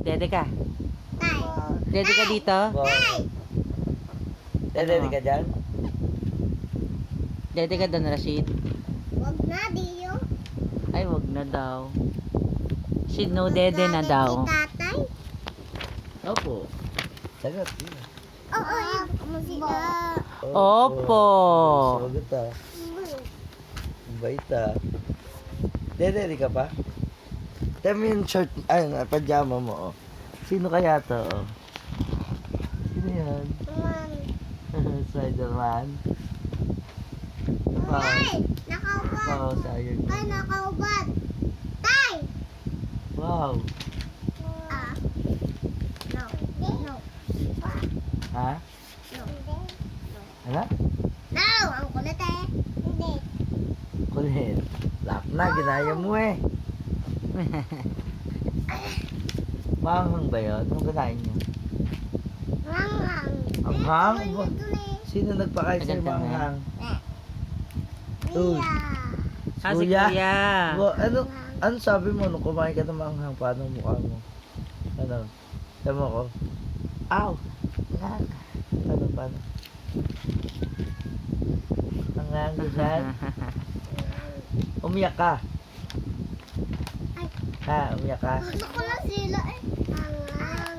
Dede ka. Tay. Dede ka dito. Tay. Dede ka dyan? Dede ka doon, Rashid. Wag na, Dio. Ay, wag na daw. Sino dede na daw. Si tatay. Opo. Sagot. Oo, musika. Opo. Sagot ah. Bait ah. Dede ka pa? Tama yung short, ay, pajama mo oh. Sino kaya to oh? Sino yan? Spider-Man? Tay, nakaubat. Wow, sayang. Tay, nakaubat. Tay. Wow. Ah. No. No. Ha? No. Ano? No, ang kulit eh. Hindi. Kulit. Lap na, ginaya mo eh. Manghang ba yun? Anong kinain niyo? Rangang. Ang hang? Sino nagpakain sa'yo Agad ka na. manghang? Uy. Ah, si Kuya. Kuya. Ano sabi mo nung kumain ka ng manghang? Paano ang mukha mo? Ano? Tama ko? Ow! Paano? Manghang dyan? Umiyak ka? Ha? Umiyak ka? Gusto ko lang sila eh. Rangang.